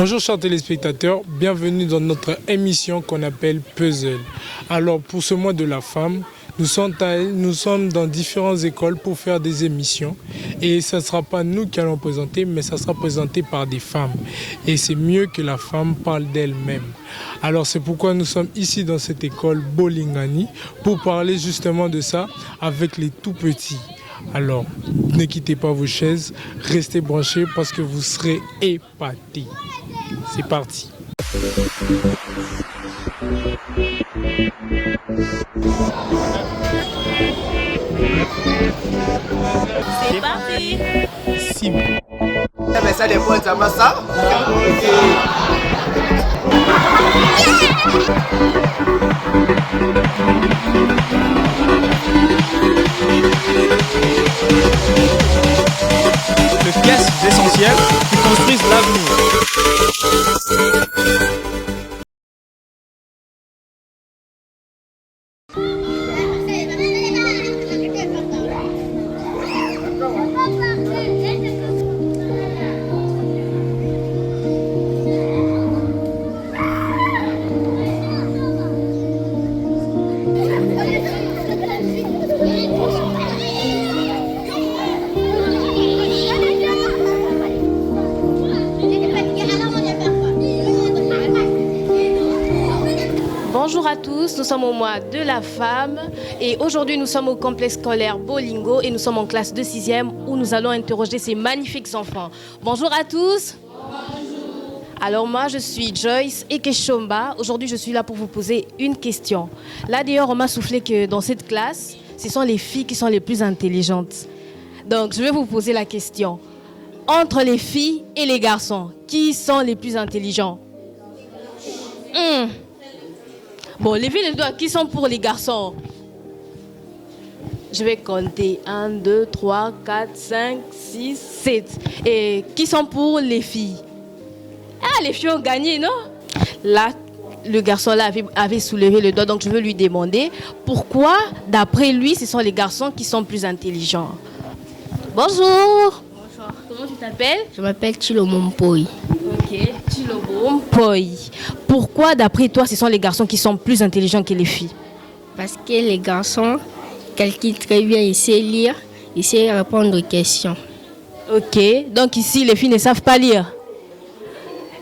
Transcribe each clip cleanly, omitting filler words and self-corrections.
Bonjour chers téléspectateurs, bienvenue dans notre émission qu'on appelle Puzzle. Alors pour ce mois de la femme, nous sommes dans différentes écoles pour faire des émissions et ce ne sera pas nous qui allons présenter, mais ça sera présenté par des femmes. Et c'est mieux que la femme parle d'elle-même. Alors c'est pourquoi nous sommes ici dans cette école Bolingani pour parler justement de ça avec les tout petits. Alors, ne quittez pas vos chaises, restez branchés parce que vous serez épatés. C'est parti. C'est parti. Si. Mais ça dépend, ça va ça? De pièces essentielles qui construisent l'avenir. Bonjour à tous, nous sommes au mois de la femme et aujourd'hui nous sommes au complexe scolaire Bolingo et nous sommes en classe de 6e où nous allons interroger ces magnifiques enfants. Bonjour à tous. Bonjour. Alors moi je suis Joyce Ekeshomba. Aujourd'hui je suis là pour vous poser une question. Là d'ailleurs on m'a soufflé que dans cette classe, ce sont les filles qui sont les plus intelligentes. Donc je vais vous poser la question. Entre les filles et les garçons, qui sont les plus intelligents? Bon, levez les doigts. Qui sont pour les garçons? Je vais compter. 1, 2, 3, 4, 5, 6, 7. Et qui sont pour les filles? Ah, les filles ont gagné, non? Là, le garçon là avait soulevé le doigt, donc je veux lui demander pourquoi, d'après lui, ce sont les garçons qui sont plus intelligents. Bonjour. Bonjour. Comment tu t'appelles? Je m'appelle Chilomo Mpoi. Ok, Chilomo Mpoi. Pourquoi, d'après toi, ce sont les garçons qui sont plus intelligents que les filles? Parce que les garçons calculent très bien, ils savent lire, ils savent répondre aux questions. Ok, donc ici, les filles ne savent pas lire.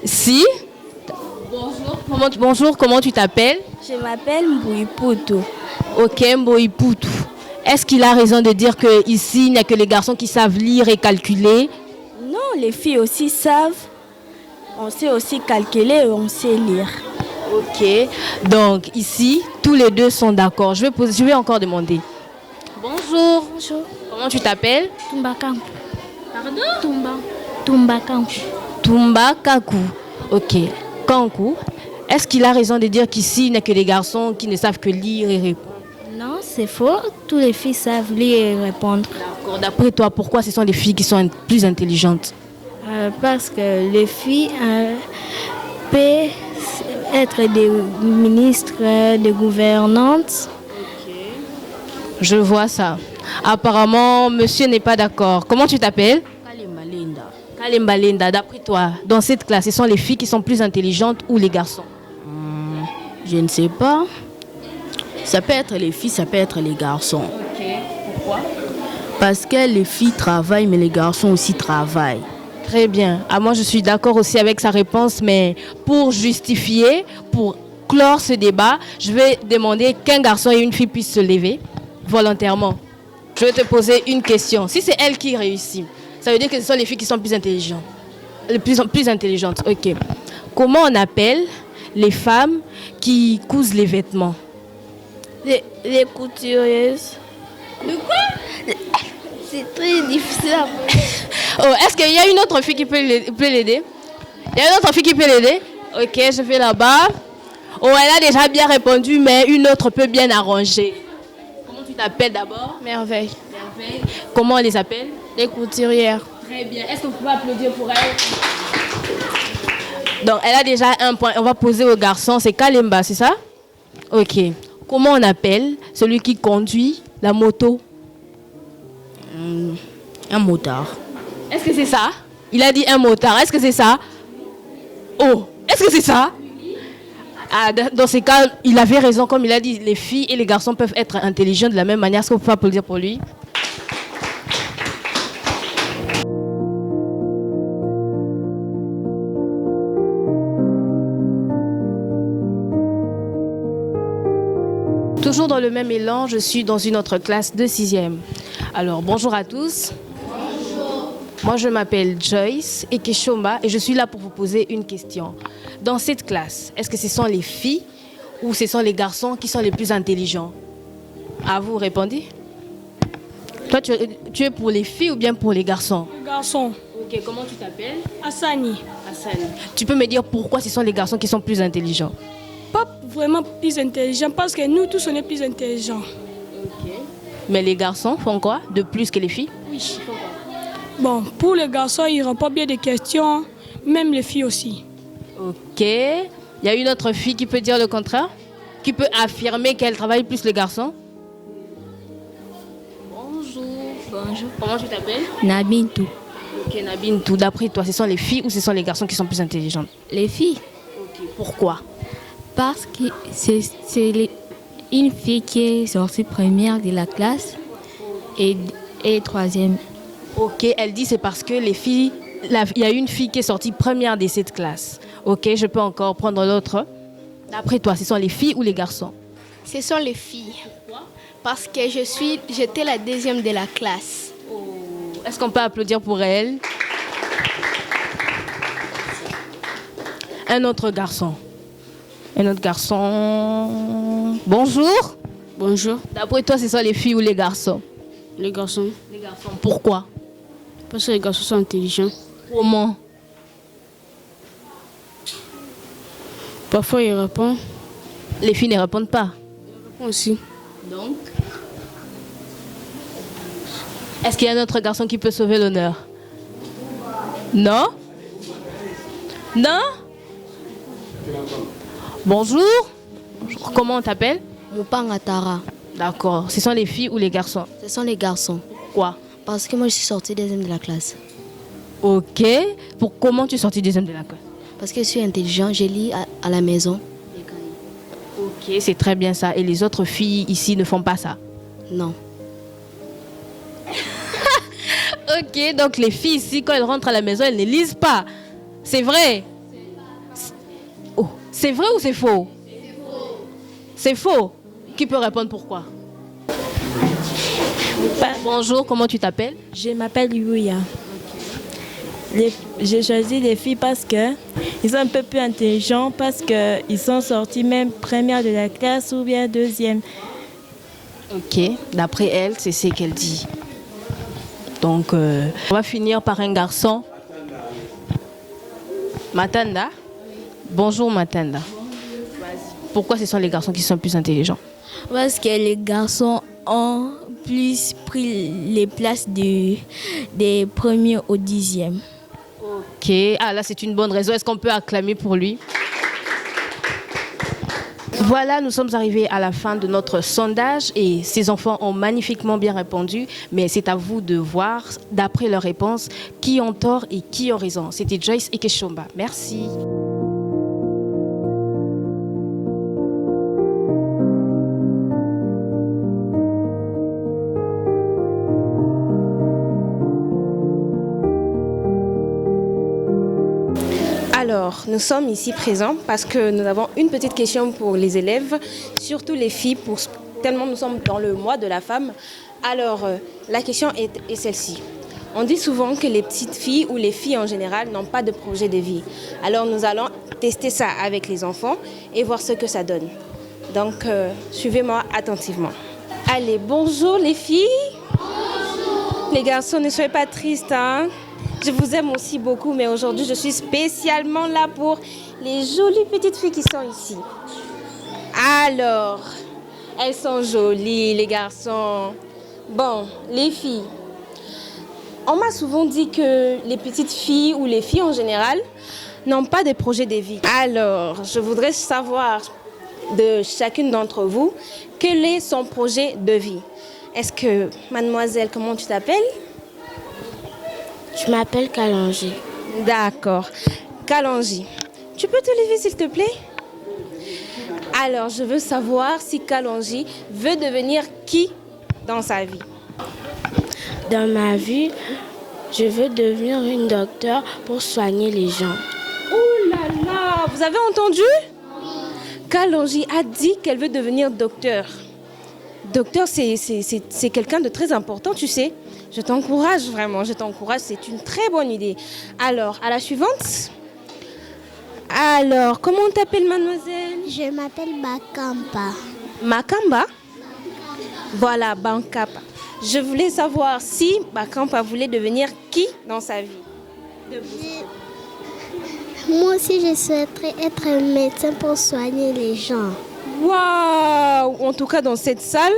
Si? Bonjour, comment tu t'appelles? Je m'appelle Mbouiputu. Ok, Mbouiputu. Est-ce qu'il a raison de dire qu'ici, il n'y a que les garçons qui savent lire et calculer? Non, les filles aussi savent. On sait aussi calculer et on sait lire. Ok, donc ici, tous les deux sont d'accord. Je vais encore demander. Bonjour. Bonjour. Comment tu t'appelles? Tumba Kanku. Pardon? Tumba Kanku. Tumba Kaku. Ok, Kanku. Est-ce qu'il a raison de dire qu'ici, il n'y a que les garçons qui ne savent que lire et répondre? Non, c'est faux. Toutes les filles savent lire et répondre. D'accord. D'après toi, pourquoi ce sont les filles qui sont plus intelligentes? Parce que les filles peuvent être des ministres, des gouvernantes. Okay. Je vois ça. Apparemment, monsieur n'est pas d'accord. Comment tu t'appelles? Kalimbalinda. Kalimbalinda, d'après toi, dans cette classe, ce sont les filles qui sont plus intelligentes ou les garçons? Je ne sais pas. Ça peut être les filles, ça peut être les garçons. Ok. Pourquoi? Parce que les filles travaillent, mais les garçons aussi travaillent. Très bien. Moi, je suis d'accord aussi avec sa réponse, mais pour justifier, pour clore ce débat, je vais demander qu'un garçon et une fille puissent se lever volontairement. Je vais te poser une question. Si c'est elle qui réussit, ça veut dire que ce sont les filles qui sont plus intelligentes. Plus intelligentes, ok. Comment on appelle les femmes qui cousent les vêtements? Les couturières. De quoi? C'est très difficile à Oh, est-ce qu'il y a une autre fille qui peut l'aider? Il y a une autre fille qui peut l'aider? Ok, je vais là-bas. Oh, elle a déjà bien répondu, mais une autre peut bien arranger. Comment tu t'appelles d'abord? Merveille. Merveille. Comment on les appelle? Les couturières. Très bien. Est-ce que vous pouvez applaudir pour elle? Donc, elle a déjà un point. On va poser au garçon. C'est Kalemba, c'est ça? Ok. Comment on appelle celui qui conduit la moto? Un motard. Est-ce que c'est ça? Il a dit un motard. Est-ce que c'est ça? Oh, est-ce que c'est ça? Ah, dans ces cas, il avait raison, comme il a dit, les filles et les garçons peuvent être intelligents de la même manière. Est-ce qu'on peut applaudir pour lui? Toujours dans le même élan, je suis dans une autre classe de 6e. Alors, bonjour à tous. Bonjour. Moi, je m'appelle Joyce Ekeshomba et je suis là pour vous poser une question. Dans cette classe, est-ce que ce sont les filles ou ce sont les garçons qui sont les plus intelligents? À vous, répondez. Toi, tu es pour les filles ou bien pour les garçons? Garçon. Ok, comment tu t'appelles? Hassani. Hassan. Tu peux me dire pourquoi ce sont les garçons qui sont plus intelligents? Pas vraiment plus intelligent parce que nous tous on est plus intelligents. Ok. Mais les garçons font quoi de plus que les filles? Oui. Bon, pour les garçons, ils répondent bien des questions, même les filles aussi. Ok. Il y a une autre fille qui peut dire le contraire? Qui peut affirmer qu'elle travaille plus les garçons? Bonjour. Bonjour. Comment tu t'appelles? Nabintou. Ok, Nabintou. D'après toi, ce sont les filles ou ce sont les garçons qui sont plus intelligents? Les filles. Ok. Pourquoi? Parce que une fille qui est sortie première de la classe et troisième. Ok, elle dit c'est parce que les filles, il y a une fille qui est sortie première de cette classe. Ok, je peux encore prendre l'autre. D'après toi, ce sont les filles ou les garçons? Ce sont les filles. Pourquoi? Parce que j'étais la deuxième de la classe. Oh. Est-ce qu'on peut applaudir pour elle? Un autre garçon. Un autre garçon. Bonjour. Bonjour. D'après toi, ce sont les filles ou les garçons? Les garçons. Les garçons. Pourquoi? Parce que les garçons sont intelligents. Comment? Parfois ils répondent. Les filles ne répondent pas. Moi aussi. Donc? Est-ce qu'il y a un autre garçon qui peut sauver l'honneur? Non? Non? Bonjour. Comment on t'appelle? Moupangatara. D'accord. Ce sont les filles ou les garçons? Ce sont les garçons. Quoi? Parce que moi je suis sortie deuxième de la classe. Ok. Comment tu es sortie deuxième de la classe? Parce que je suis intelligent, je lis à la maison. Ok, c'est très bien ça. Et les autres filles ici ne font pas ça? Non. Ok, donc les filles ici, quand elles rentrent à la maison, elles ne lisent pas. C'est vrai? Oh, c'est vrai ou c'est faux? C'est faux. Qui peut répondre pourquoi? Bonjour, comment tu t'appelles? Je m'appelle Yuya. J'ai choisi les filles parce qu'ils sont un peu plus intelligents, parce qu'ils sont sortis même première de la classe ou bien deuxième. Ok, d'après elle, c'est ce qu'elle dit. Donc, on va finir par un garçon. Matanda. Bonjour Matanda. Pourquoi ce sont les garçons qui sont plus intelligents? Parce que les garçons ont plus pris les places des premiers au 10e. Ok, ah là c'est une bonne raison. Est-ce qu'on peut acclamer pour lui? Voilà, nous sommes arrivés à la fin de notre sondage et ces enfants ont magnifiquement bien répondu, mais c'est à vous de voir, d'après leurs réponses, qui ont tort et qui ont raison. C'était Joyce Ekeshomba. Merci. Alors, nous sommes ici présents parce que nous avons une petite question pour les élèves, surtout les filles, tellement nous sommes dans le mois de la femme. Alors, la question est celle-ci. On dit souvent que les petites filles ou les filles en général n'ont pas de projet de vie. Alors, nous allons tester ça avec les enfants et voir ce que ça donne. Donc, suivez-moi attentivement. Allez, bonjour les filles. Bonjour. Les garçons, ne soyez pas tristes, hein. Je vous aime aussi beaucoup, mais aujourd'hui, je suis spécialement là pour les jolies petites filles qui sont ici. Alors, elles sont jolies, les garçons. Bon, les filles. On m'a souvent dit que les petites filles ou les filles en général n'ont pas de projet de vie. Alors, je voudrais savoir de chacune d'entre vous quel est son projet de vie. Est-ce que, mademoiselle, comment tu t'appelles? Je m'appelle Kalangi. D'accord. Kalangi, Tu peux te lever s'il te plaît? Alors, je veux savoir si Kalonji veut devenir qui dans sa vie? Dans ma vie, je veux devenir une docteure pour soigner les gens. Oh là là, vous avez entendu? Kalonji a dit qu'elle veut devenir docteur. Docteur, c'est quelqu'un de très important, tu sais. Je t'encourage vraiment, je t'encourage, c'est une très bonne idée. Alors, à la suivante. Alors, comment on t'appelle, mademoiselle? Je m'appelle Bakamba. Makamba? Voilà, Bankapa. Je voulais savoir si Bakamba voulait devenir qui dans sa vie? Moi aussi, je souhaiterais être un médecin pour soigner les gens. Waouh! En tout cas, dans cette salle,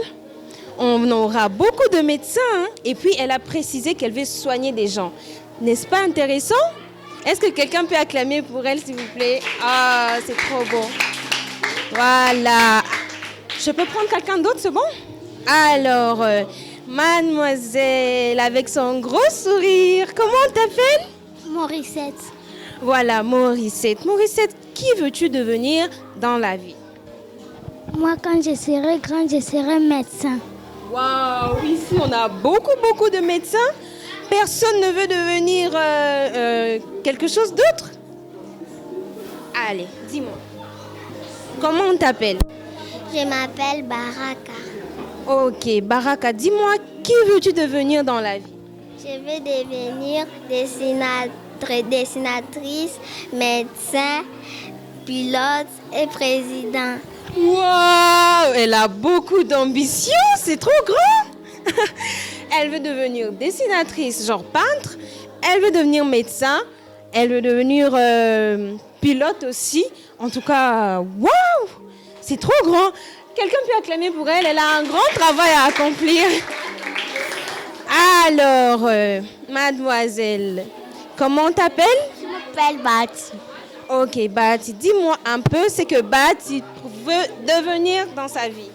on aura beaucoup de médecins. Hein? Et puis, elle a précisé qu'elle veut soigner des gens. N'est-ce pas intéressant? Est-ce que quelqu'un peut acclamer pour elle, s'il vous plaît? Ah, c'est trop beau. Voilà. Je peux prendre quelqu'un d'autre, c'est bon? Alors, mademoiselle, avec son gros sourire, comment on t'appelle? Morissette. Voilà, Morissette. Morissette, qui veux-tu devenir dans la vie? Moi, quand je serai grande, je serai médecin. Waouh, ici, on a beaucoup de médecins. Personne ne veut devenir quelque chose d'autre? Allez, dis-moi. Comment on t'appelle? Je m'appelle Baraka. Ok, Baraka, dis-moi, qui veux-tu devenir dans la vie? Je veux devenir dessinatrice, médecin, pilote et président. Waouh, elle a beaucoup d'ambition, c'est trop grand. Elle veut devenir dessinatrice, genre peintre. Elle veut devenir médecin. Elle veut devenir pilote aussi. En tout cas, waouh, c'est trop grand. Quelqu'un peut acclamer pour elle. Elle a un grand travail à accomplir. Alors, mademoiselle, comment on t'appelle? Je m'appelle Bati. Ok, Bati, dis-moi un peu ce que Bati veut devenir dans sa vie.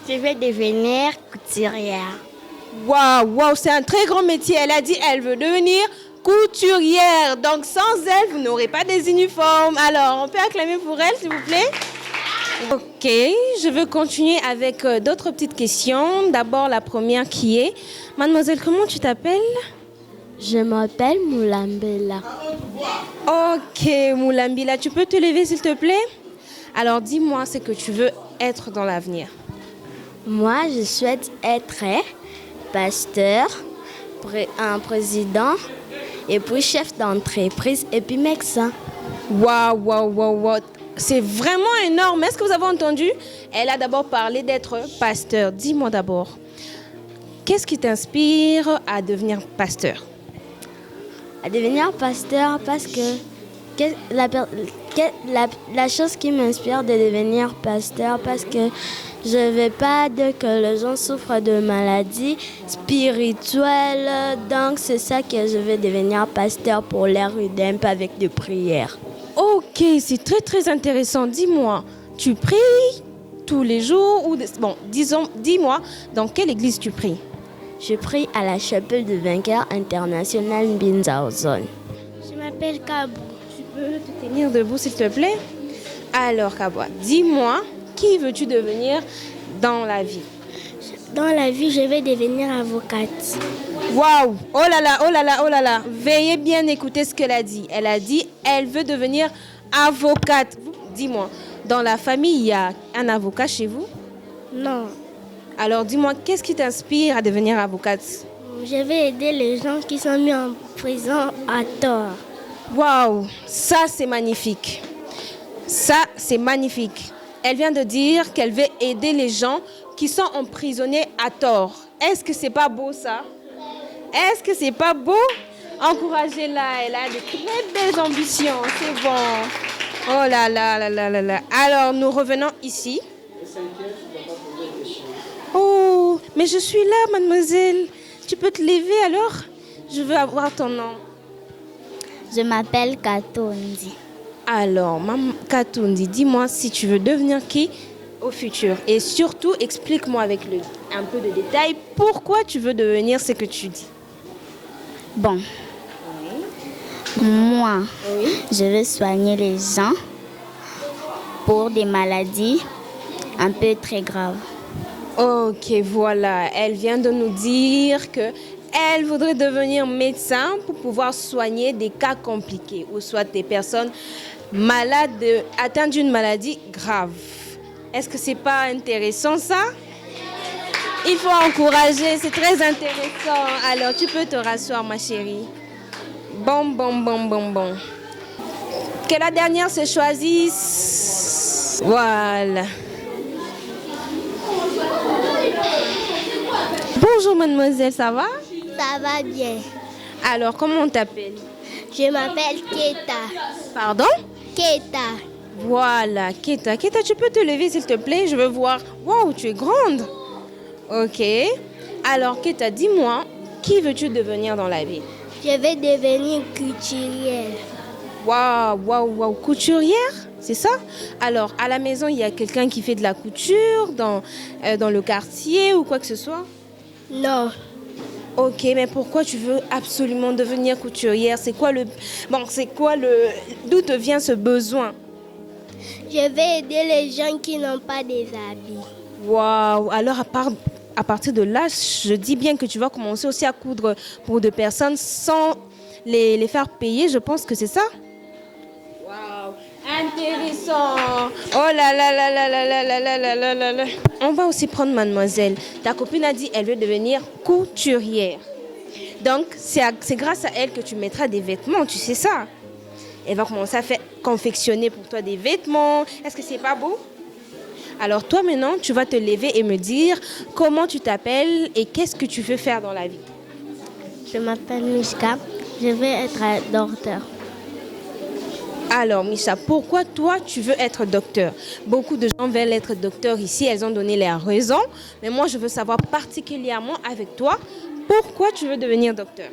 Je veux devenir couturière. Waouh, c'est un très grand métier. Elle a dit qu'elle veut devenir couturière. Donc sans elle, vous n'aurez pas des uniformes. Alors, on peut acclamer pour elle, s'il vous plaît? Ok, je veux continuer avec d'autres petites questions. D'abord, la première qui est, mademoiselle, comment tu t'appelles? Je m'appelle Moulambela. Ok, Moulambela, tu peux te lever, s'il te plaît? Alors, dis-moi ce que tu veux être dans l'avenir. Moi, je souhaite être pasteur, un président, et puis chef d'entreprise, et puis médecin. Waouh. C'est vraiment énorme. Est-ce que vous avez entendu? Elle a d'abord parlé d'être pasteur. Dis-moi d'abord, qu'est-ce qui t'inspire à devenir pasteur? À devenir pasteur parce que la chose qui m'inspire de devenir pasteur, parce que je ne veux pas que les gens souffrent de maladies spirituelles. Donc, c'est ça que je veux devenir pasteur pour leur aider un peu avec des prières. Ok, c'est très intéressant. Dis-moi, tu pries tous les jours ou dis-moi, dans quelle église tu pries? Je prie à la chapelle de Vainqueur International Binzaozone. Je m'appelle Kabou. Tu peux te tenir debout, s'il te plaît? Alors, Kabou, dis-moi, qui veux-tu devenir dans la vie? Dans la vie, je vais devenir avocate. Waouh! Oh là là! Veuillez bien écouter ce qu'elle a dit. Elle a dit, elle veut devenir avocate. Dis-moi, dans la famille, il y a un avocat chez vous? Non. Alors, dis-moi, qu'est-ce qui t'inspire à devenir avocate? Je vais aider les gens qui sont mis en prison à tort. Waouh! Ça, c'est magnifique. Elle vient de dire qu'elle veut aider les gens qui sont emprisonnés à tort. Est-ce que c'est pas beau, ça? Est-ce que c'est pas beau? Encouragez-la, elle a de très belles ambitions, c'est bon. Oh là là. Alors, nous revenons ici. Oh, mais je suis là, mademoiselle. Tu peux te lever alors? Je veux avoir ton nom. Je m'appelle Katondi. Alors, Maman Katondi, dis-moi si tu veux devenir qui au futur. Et surtout, explique-moi avec un peu de détails pourquoi tu veux devenir ce que tu dis. Bon. Moi, je veux soigner les gens pour des maladies un peu très graves. Ok, voilà. Elle vient de nous dire que elle voudrait devenir médecin pour pouvoir soigner des cas compliqués ou soit des personnes malades, atteintes d'une maladie grave. Est-ce que c'est pas intéressant ça? Il faut encourager, c'est très intéressant. Alors, tu peux te rasseoir, ma chérie. Bon. Que la dernière se choisisse. Voilà. Bonjour, mademoiselle, ça va? Ça va bien. Alors, comment on t'appelle? Je m'appelle Keta. Pardon? Keta. Voilà, Keta. Keta, tu peux te lever, s'il te plaît? Je veux voir. Waouh, tu es grande. Ok. Alors, Keta, dis-moi, qui veux-tu devenir dans la vie? Je vais devenir couturière. Waouh, couturière? C'est ça? Alors, à la maison, il y a quelqu'un qui fait de la couture dans le quartier ou quoi que ce soit? Non. Ok, mais pourquoi tu veux absolument devenir couturière? D'où te vient ce besoin? Je vais aider les gens qui n'ont pas des habits. Waouh! Alors, à partir de là, je dis bien que tu vas commencer aussi à coudre pour des personnes sans les faire payer. Je pense que c'est ça? Waouh! Intéressant! Oh là là là là là là là là là là là. On va aussi prendre mademoiselle. Ta copine a dit qu'elle veut devenir couturière. Donc, c'est grâce à elle que tu mettras des vêtements, tu sais ça? Elle va commencer à confectionner pour toi des vêtements. Est-ce que c'est pas beau? Alors toi maintenant, tu vas te lever et me dire comment tu t'appelles et qu'est-ce que tu veux faire dans la vie. Je m'appelle Mishka. Je vais être docteur. Alors Misha, pourquoi toi tu veux être docteur? Beaucoup de gens veulent être docteur ici, elles ont donné leurs raisons. Mais moi je veux savoir particulièrement avec toi, pourquoi tu veux devenir docteur?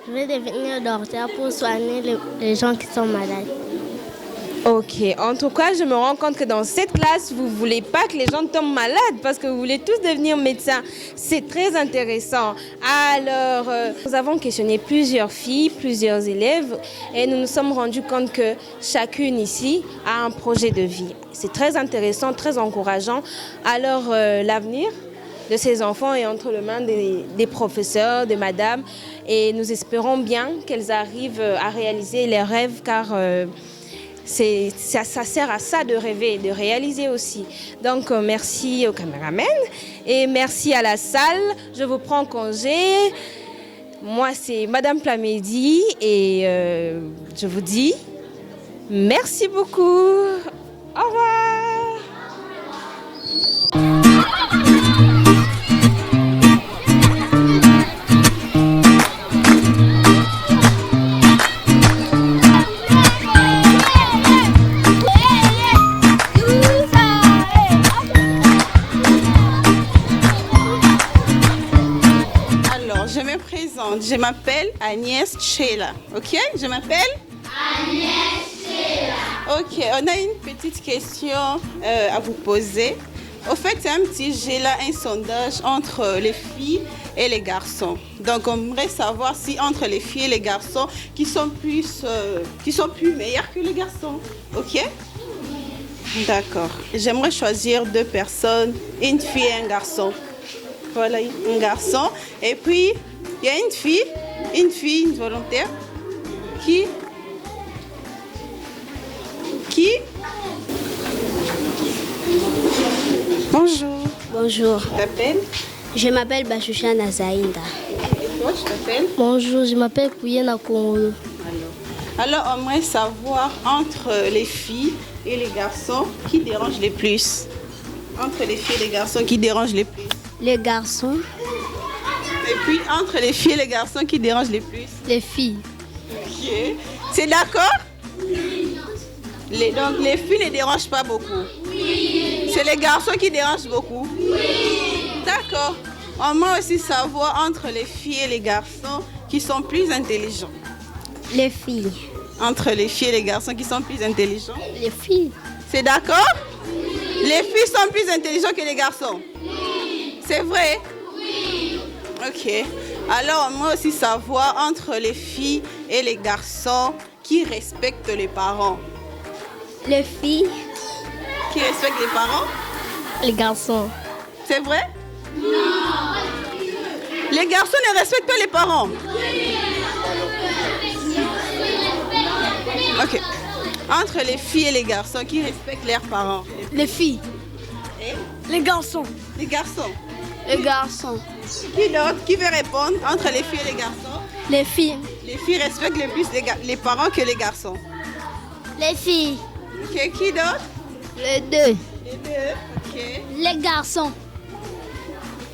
Je vais devenir docteur pour soigner les gens qui sont malades. Ok, en tout cas, je me rends compte que dans cette classe, vous ne voulez pas que les gens tombent malades parce que vous voulez tous devenir médecins. C'est très intéressant. Alors, nous avons questionné plusieurs filles, plusieurs élèves et nous nous sommes rendus compte que chacune ici a un projet de vie. C'est très intéressant, très encourageant. Alors, l'avenir de ces enfants est entre les mains des professeurs, de madame, et nous espérons bien qu'elles arrivent à réaliser leurs rêves car ça sert à ça de rêver, de réaliser aussi. Donc merci au caméraman et merci à la salle. Je vous prends congé. Moi c'est Madame Plamedi et je vous dis merci beaucoup. Au revoir. Je m'appelle Agnès Chela, ok? Je m'appelle Agnès Chela. Ok, on a une petite question à vous poser. Au fait, c'est un petit jeu là, un sondage entre les filles et les garçons. Donc, on aimerait savoir si entre les filles et les garçons, qui sont plus meilleurs que les garçons, ok? D'accord. J'aimerais choisir 2 personnes, une fille et un garçon. Voilà, un garçon. Et puis, il y a une volontaire qui Bonjour. Bonjour. Tu t'appelles? Je m'appelle Bachoucha Nazaïnda. Et toi, tu t'appelles? Bonjour, je m'appelle Kouyena Kongolo. Alors, on aimerait savoir entre les filles et les garçons qui dérange les plus. Entre les filles et les garçons qui dérangent les plus. Les garçons. Et puis, entre les filles et les garçons qui dérangent les plus? Les filles. Ok. C'est d'accord? Donc, les filles ne dérangent pas beaucoup? Oui. C'est les garçons qui dérangent beaucoup? Oui. D'accord. On va aussi savoir entre les filles et les garçons qui sont plus intelligents. Les filles. Entre les filles et les garçons qui sont plus intelligents? Les filles. C'est d'accord? Oui. Les filles sont plus intelligents que les garçons? Oui. C'est vrai? Oui. Ok. Alors, on va aussi savoir entre les filles et les garçons qui respectent les parents? Les filles. Qui respectent les parents? Les garçons. C'est vrai? Non. Les garçons ne respectent pas les parents? Ok. Entre les filles et les garçons, qui respectent leurs parents? Les filles. Et? Les garçons. Les garçons. Les garçons. Qui d'autre? Qui veut répondre entre les filles et les garçons? Les filles. Les filles respectent le plus les parents que les garçons. Les filles. Ok, qui d'autre? Les deux. Les deux, ok. Les garçons.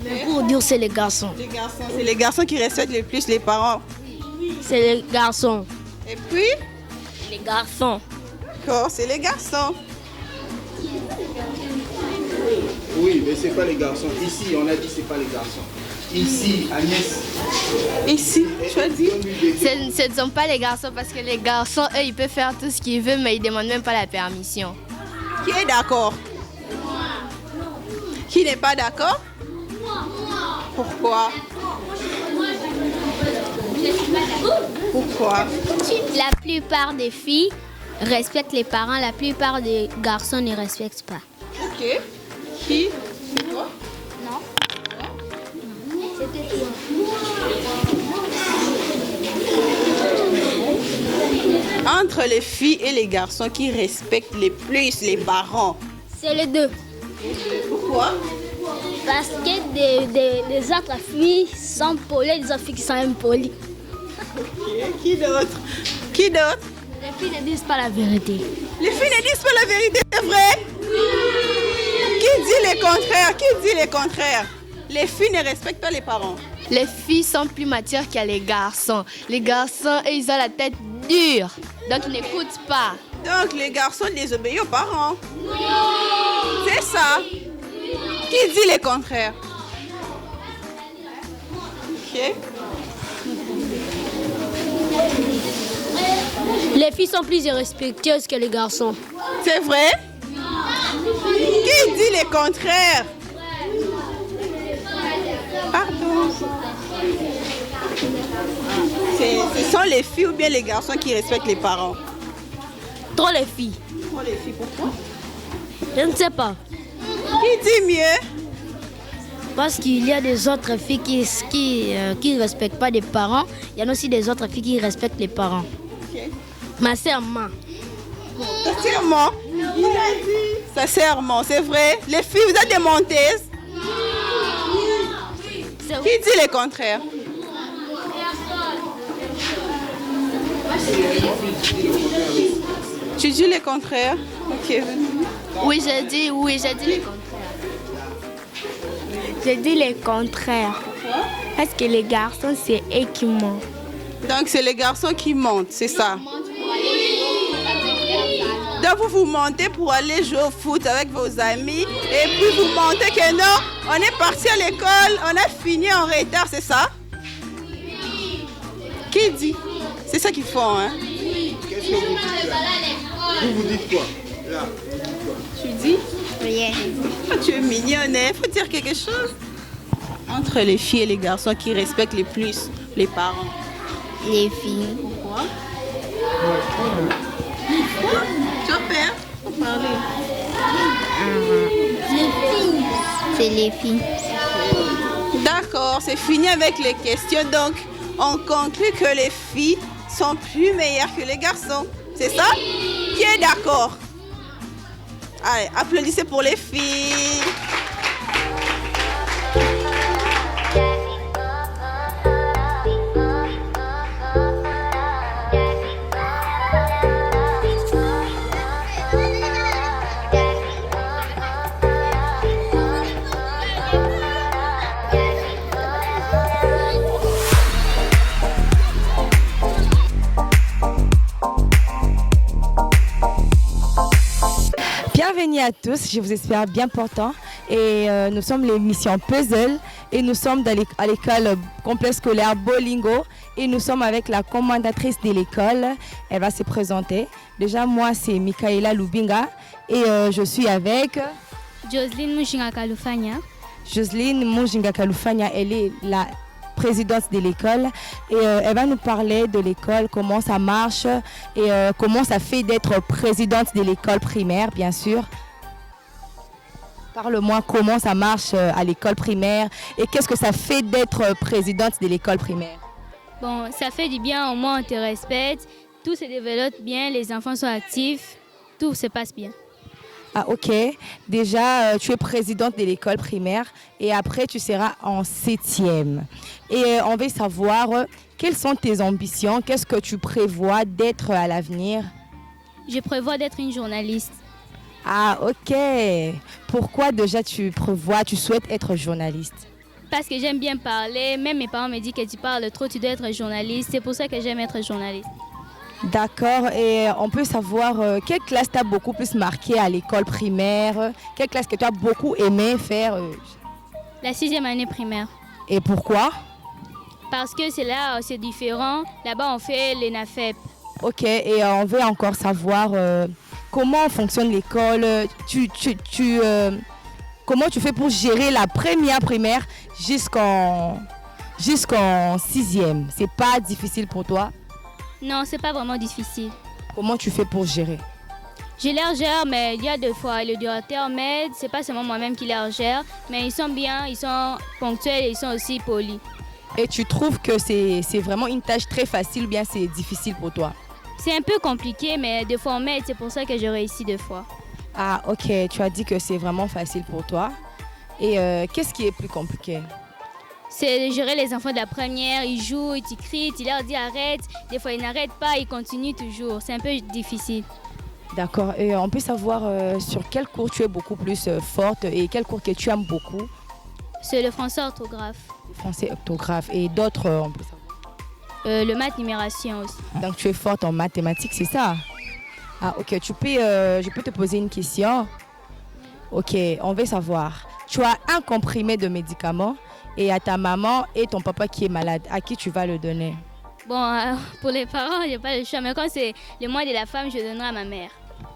Mais pour dire c'est les garçons. Les garçons, c'est les garçons qui respectent le plus les parents. C'est les garçons. Et puis? Les garçons. D'accord, c'est les garçons. Oui, mais c'est pas les garçons. Ici, on a dit c'est pas les garçons. Ici, Agnès. Ici, tu as dit? Ce ne sont pas les garçons parce que les garçons, eux, ils peuvent faire tout ce qu'ils veulent, mais ils ne demandent même pas la permission. Qui est d'accord? Qui n'est pas d'accord? Pourquoi? Pourquoi? La plupart des filles respectent les parents, la plupart des garçons ne respectent pas. Ok. Qui? Toi? Non. C'était toi. Entre les filles et les garçons, qui respectent le plus les parents? C'est les deux. Pourquoi? Parce que des autres filles sont polies, des autres filles qui sont impolies. Ok. Qui d'autre? Qui d'autre? Les filles ne disent pas la vérité. Les filles ne disent pas la vérité, c'est vrai? Qui dit le contraire? Qui dit le contraire? Les filles ne respectent pas les parents. Les filles sont plus matures que les garçons. Les garçons, eux, ils ont la tête dure, donc ils n'écoutent pas. Donc les garçons désobéissent aux parents. C'est ça. Qui dit le contraire? Ok. Les filles sont plus irrespectueuses que les garçons. C'est vrai? Qui dit le contraire? Pardon. Ce sont les filles ou bien les garçons qui respectent les parents? Trop les filles. Trop les filles, pourquoi? Je ne sais pas. Qui dit mieux? Parce qu'il y a des autres filles qui ne respectent pas les parents. Il y en a aussi des autres filles qui respectent les parents. Okay. Ma sœur ment. Sincèrement? Il a dit. Sincèrement, c'est vrai? Les filles, vous êtes des menteuses? Qui dit le contraire? Tu dis le contraire? Ok. Oui, j'ai dit le contraire. Je dis le contraire. Parce que les garçons, c'est eux qui mentent. Donc c'est les garçons qui mentent, c'est ça? Donc vous mentez pour aller jouer au foot avec vos amis et puis vous mentez que non, on est parti à l'école, on a fini en retard, c'est ça? Qui dit? C'est ça qu'ils font, hein? Qu'est-ce que vous dites là? Vous dites quoi? Là, tu dis? Rien. Oh, tu es mignonne, hein? Faut dire quelque chose. Entre les filles et les garçons, qui respectent le plus les parents? Les filles. Pourquoi? Tu as peur? Faut parler. Les filles. C'est les filles. D'accord, c'est fini avec les questions. Donc, on conclut que les filles sont plus meilleures que les garçons. C'est ça? Qui est d'accord? Allez, applaudissez pour les filles. Bienvenue à tous, je vous espère bien portant. Et nous sommes l'émission Puzzle et nous sommes à l'école complexe scolaire Bolingo et nous sommes avec la commandatrice de l'école. Elle va se présenter. Déjà, moi, c'est Michaela Lubinga et je suis avec Joseline Mujinga Kalufanya. Joseline Mujinga Kalufanya, elle est la présidente de l'école. Et elle va nous parler de l'école, comment ça marche et comment ça fait d'être présidente de l'école primaire, bien sûr. Parle-moi comment ça marche à l'école primaire et qu'est-ce que ça fait d'être présidente de l'école primaire. Bon, ça fait du bien, au moins on te respecte, tout se développe bien, les enfants sont actifs, tout se passe bien. Ah ok, déjà tu es présidente de l'école primaire et après tu seras en 7e. Et on veut savoir quelles sont tes ambitions, qu'est-ce que tu prévois d'être à l'avenir? Je prévois d'être une journaliste. Ah ok, pourquoi déjà tu souhaites être journaliste? Parce que j'aime bien parler, même mes parents me disent que tu parles trop, tu dois être journaliste, c'est pour ça que j'aime être journaliste. D'accord, et on peut savoir quelle classe t'as beaucoup plus marqué à l'école primaire, quelle classe que tu as beaucoup aimé faire? La 6e année primaire. Et pourquoi? Parce que c'est là, c'est différent, là-bas on fait les NAFEP. Ok, et on veut encore savoir comment fonctionne l'école, comment tu fais pour gérer la première primaire jusqu'en 6e? C'est pas difficile pour toi? Non, c'est pas vraiment difficile. Comment tu fais pour gérer? Je les gère, mais il y a des fois, le directeur m'aide, c'est pas seulement moi-même qui les gère, mais ils sont bien, ils sont ponctuels et ils sont aussi polis. Et tu trouves que c'est vraiment une tâche très facile ou bien c'est difficile pour toi? C'est un peu compliqué, mais des fois on m'aide, c'est pour ça que je réussis des fois. Ah ok, tu as dit que c'est vraiment facile pour toi. Et qu'est-ce qui est plus compliqué? C'est de gérer les enfants de la première, ils jouent, ils crient, tu leur dis arrête, des fois ils n'arrêtent pas, ils continuent toujours, c'est un peu difficile. D'accord, et on peut savoir sur quel cours tu es beaucoup plus forte et quel cours que tu aimes beaucoup? C'est le français orthographe. Le français orthographe et d'autres, on peut savoir? Le maths numération aussi. Donc tu es forte en mathématiques, c'est ça? Ah ok, je peux te poser une question? Ok, on veut savoir. Tu as un comprimé de médicaments et à ta maman et ton papa qui est malade. À qui tu vas le donner? Bon, pour les parents, je n'ai pas le choix. Mais quand c'est le mois de la femme, je donnerai à ma mère.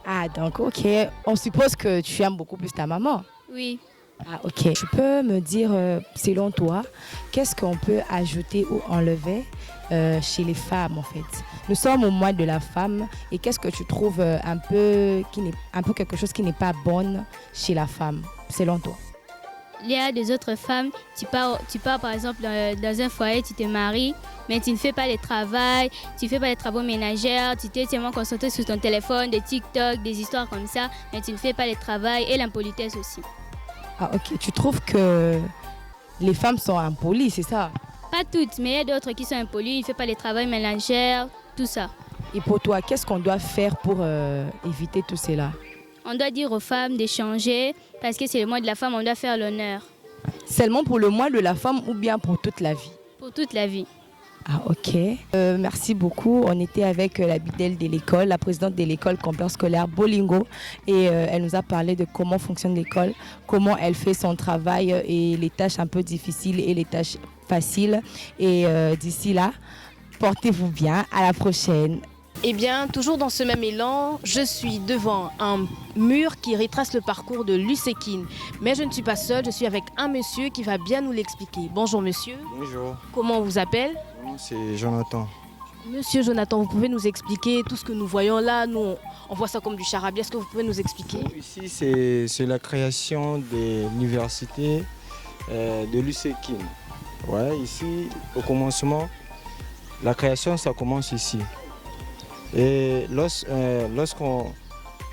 Ah donc ok, on suppose que tu aimes beaucoup plus ta maman? Oui. Ah ok. Tu peux me dire, selon toi, qu'est-ce qu'on peut ajouter ou enlever chez les femmes en fait? Nous sommes au mois de la femme et qu'est-ce que tu trouves un peu quelque chose qui n'est pas bonne chez la femme, selon toi? Il y a des autres femmes, tu pars par exemple dans un foyer, tu te maries, mais tu ne fais pas le travail, tu ne fais pas les travaux ménagères, tu t'es tellement concentré sur ton téléphone, des TikTok, des histoires comme ça, mais tu ne fais pas le travail et l'impolitesse aussi. Ah ok, tu trouves que les femmes sont impolies, c'est ça? Pas toutes, mais il y a d'autres qui sont impolies, ils ne font pas le travail ménagère, tout ça. Et pour toi, qu'est-ce qu'on doit faire pour éviter tout cela? On doit dire aux femmes de changer, parce que c'est le mois de la femme, on doit faire l'honneur. Seulement pour le mois de la femme ou bien pour toute la vie? Pour toute la vie. Ah ok, merci beaucoup. On était avec la bidèle de l'école, la présidente de l'école complexe scolaire Bolingo et elle nous a parlé de comment fonctionne l'école, comment elle fait son travail et les tâches un peu difficiles et les tâches faciles. Et d'ici là, portez-vous bien, à la prochaine. Eh bien, toujours dans ce même élan, je suis devant un mur qui retrace le parcours de Lusekine. Mais je ne suis pas seule, je suis avec un monsieur qui va bien nous l'expliquer. Bonjour monsieur. Bonjour. Comment on vous appelle? C'est Jonathan. Monsieur Jonathan, vous pouvez nous expliquer tout ce que nous voyons là? Nous, on voit ça comme du charabia. Est-ce que vous pouvez nous expliquer? Ici, c'est la création de l'université de Lusekine. Ouais, ici, au commencement, la création, ça commence ici. Et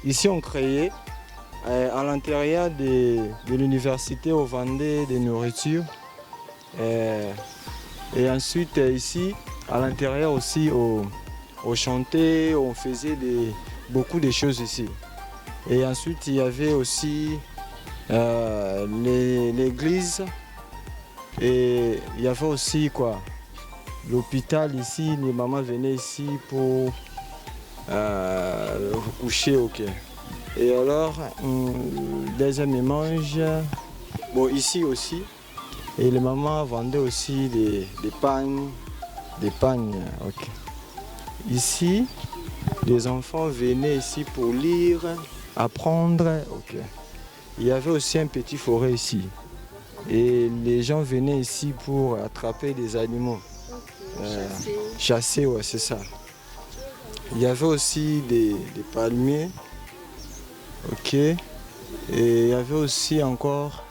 ici on créait à l'intérieur de l'université, on vendait des nourritures. Et ensuite ici, à l'intérieur aussi, on chantait, on faisait beaucoup de choses ici. Et ensuite, il y avait aussi l'église et il y avait aussi l'hôpital ici. Les mamans venaient ici pour coucher, ok. Et alors, deuxième mange, bon ici aussi. Et les mamans vendaient aussi des pagnes, ok. Ici, les enfants venaient ici pour lire, apprendre, ok. Il y avait aussi un petit forêt ici. Et les gens venaient ici pour attraper des animaux. Chasser, ouais, c'est ça. Il y avait aussi des palmiers. Ok. Et il y avait aussi encore...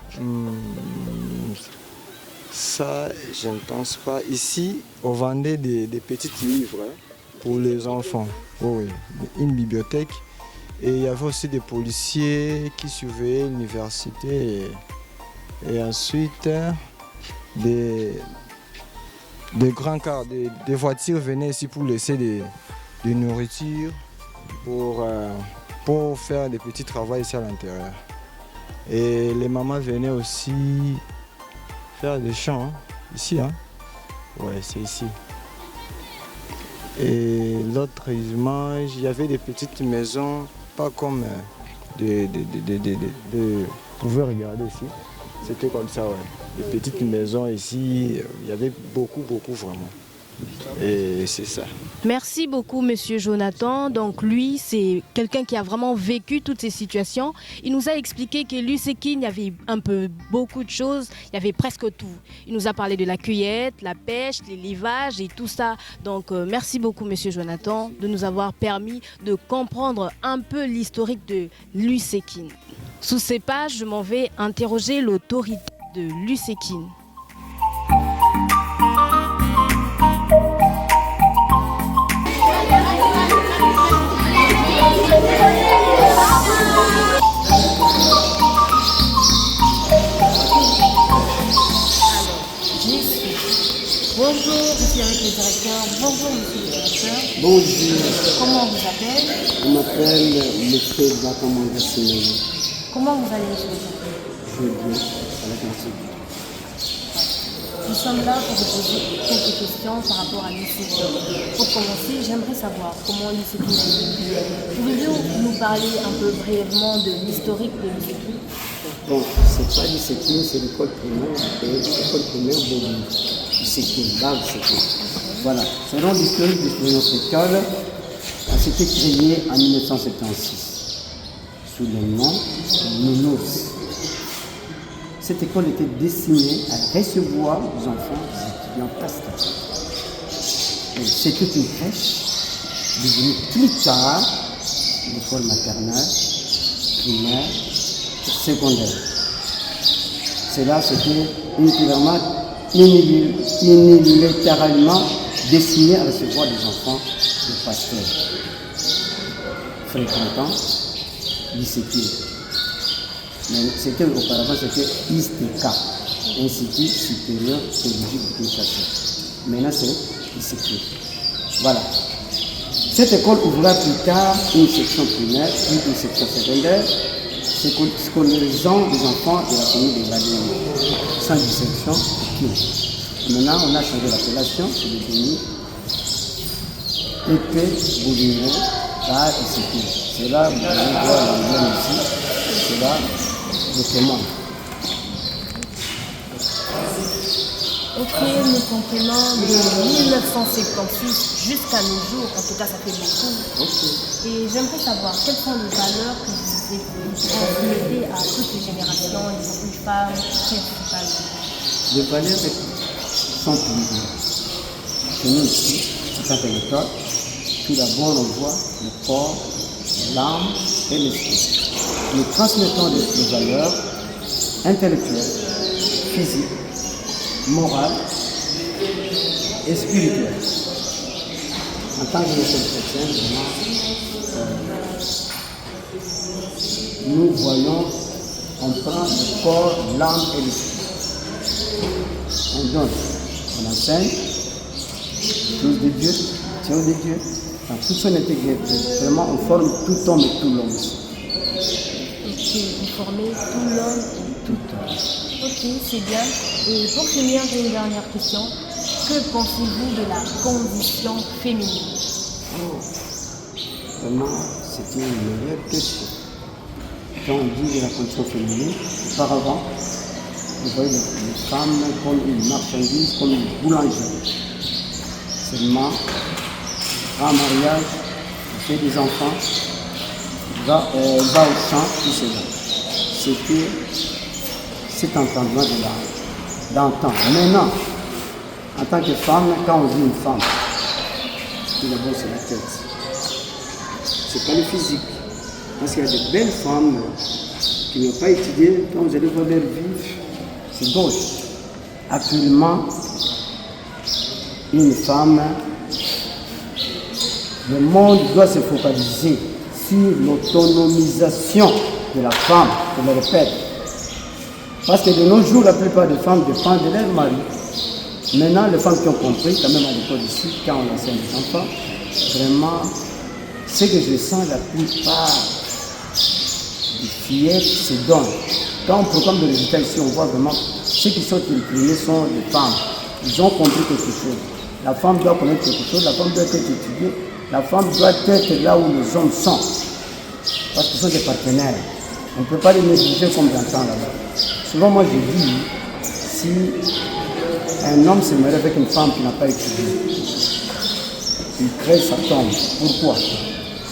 ça, je ne pense pas. Ici, on vendait des petits livres pour les enfants. Oh oui, une bibliothèque. Et il y avait aussi des policiers qui surveillaient l'université. Et ensuite, des grands cars, des voitures venaient ici pour laisser des nourritures, pour faire des petits travaux ici à l'intérieur. Et les mamans venaient aussi faire des champs, hein. Ici, hein. Ouais, c'est ici. Et l'autre image, il y avait des petites maisons, pas comme vous pouvez regarder ici. C'était comme ça, ouais. Des petites maisons ici, il y avait beaucoup vraiment. Et c'est ça. Merci beaucoup, Monsieur Jonathan. Donc lui, c'est quelqu'un qui a vraiment vécu toutes ces situations. Il nous a expliqué que l'USEKIN, il y avait beaucoup de choses, il y avait presque tout. Il nous a parlé de la cueillette, la pêche, l'élevage et tout ça. Donc merci beaucoup, Monsieur Jonathan, de nous avoir permis de comprendre un peu l'historique de l'USEKIN. Sous ces pages, je m'en vais interroger l'autorité de l'USEKIN. Bonjour, je suis avec le directeur. Bonjour, monsieur le directeur. Bonjour. Comment on vous appelle? On m'appelle monsieur Bakamanga Simeon. Comment vous allez, monsieur le directeur? Je vais bien, à la grâce de Dieu. Nous sommes là pour vous poser quelques questions par rapport à l'USEKIN. Pour commencer, j'aimerais savoir comment l'USEKIN a été. Pouvez-vous nous parler un peu brièvement de l'historique de l'USEKIN? Bon, c'est pas l'USEKIN, c'est l'école primaire de l'USEKIN, là, l'USEKIN. Voilà, selon l'historique de notre école, elle s'était créée en 1976 sous le nom Nounours. Cette école était destinée à recevoir les enfants des étudiants pasteurs. C'était une crèche devenue plus tard l'école maternelle, primaire, secondaire. Cela c'était unilatéralement destiné à recevoir des enfants de pasteurs fréquentant l'USEKIN. Mais c'était auparavant, c'était ISTK, Institut supérieur théologique d'éducation. Maintenant, c'est l'USEKIN. Voilà. Cette école ouvrira plus tard une section primaire, puis une section secondaire, scolarisant les enfants de la commune de Valérie, sans distinction aucune. Maintenant, on a changé l'appellation, c'est devenu EP Boulino par l'USEKIN. C'est là, vous allez voir la lien ici, c'est là. Ok, nous comprenons de 1976 jusqu'à nos jours, en tout cas ça fait beaucoup. Okay. Et j'aimerais savoir quelles sont les valeurs que vous transmettez à toutes les générations, les femmes, principalement. Les valeurs sont plusieurs. Chez nous ici, en tant que l'école, tout d'abord on voit le corps, l'âme et l'esprit. Nous transmettons des valeurs intellectuelles, physiques, morales et spirituelles. En tant que chrétien, nous voyons, on prend le corps, l'âme et l'esprit. On donne, on enseigne, chose de Dieu, tient de Dieu, dans toute son intégrité. Vraiment, on forme tout homme et tout l'homme. Vous formez tout l'homme et tout homme. Ok, c'est bien. Et pour finir, j'ai une dernière question. Que pensez-vous de la condition féminine? Vraiment, c'est une meilleure question. Quand on dit de la condition féminine, auparavant, on voyait les femmes comme une marchandise, comme une boulangerie. Seulement, grand mariage, on fait des enfants, va au champ, tout cela. cet entendement d'entendre. Maintenant, en tant que femme, quand on dit une femme, tout d'abord c'est la tête. C'est pas le physique. Parce qu'il y a de belles femmes qui n'ont pas étudié, quand vous allez voir leur vie, c'est gauche. Actuellement, une femme, le monde doit se focaliser sur l'autonomisation de la femme, je le répète. Parce que de nos jours, la plupart des femmes dépendent de leur mari. Maintenant, les femmes qui ont compris, quand même à l'école ici, quand on enseigne les enfants, vraiment, ce que je sens, la plupart des fillettes se donnent. Quand on programme le résultat ici, on voit vraiment ceux qui sont imprimés sont les femmes. Ils ont compris quelque chose. La femme doit connaître quelque chose, la femme doit être étudiée, la femme doit être là où les hommes sont. Parce qu'ils sont des partenaires. On ne peut pas les négliger comme j'entends là-bas. Souvent, moi, je dis, si un homme se marie avec une femme qui n'a pas étudié, il crée sa tombe. Pourquoi?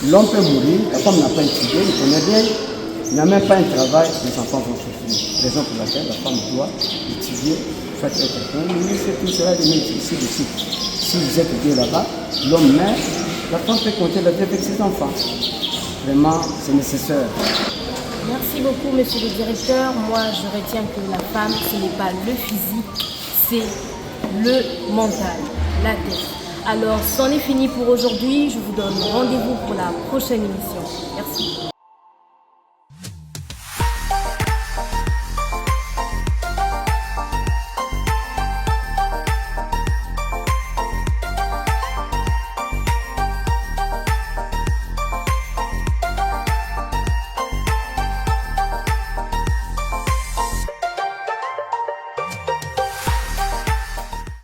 L'homme peut mourir, la femme n'a pas étudié, il connaît rien, il n'a même pas un travail, les enfants vont souffrir. Raison pour laquelle la femme doit étudier, faire être quelqu'un, mais c'est tout cela de mettre ici dessus. Si vous êtes bien là-bas, l'homme meurt, la femme peut compter la vie avec ses enfants. Vraiment, c'est nécessaire. Merci beaucoup, monsieur le directeur. Moi, je retiens que la femme, ce n'est pas le physique, c'est le mental, la tête. Alors, c'en est fini pour aujourd'hui. Je vous donne rendez-vous pour la prochaine émission. Merci.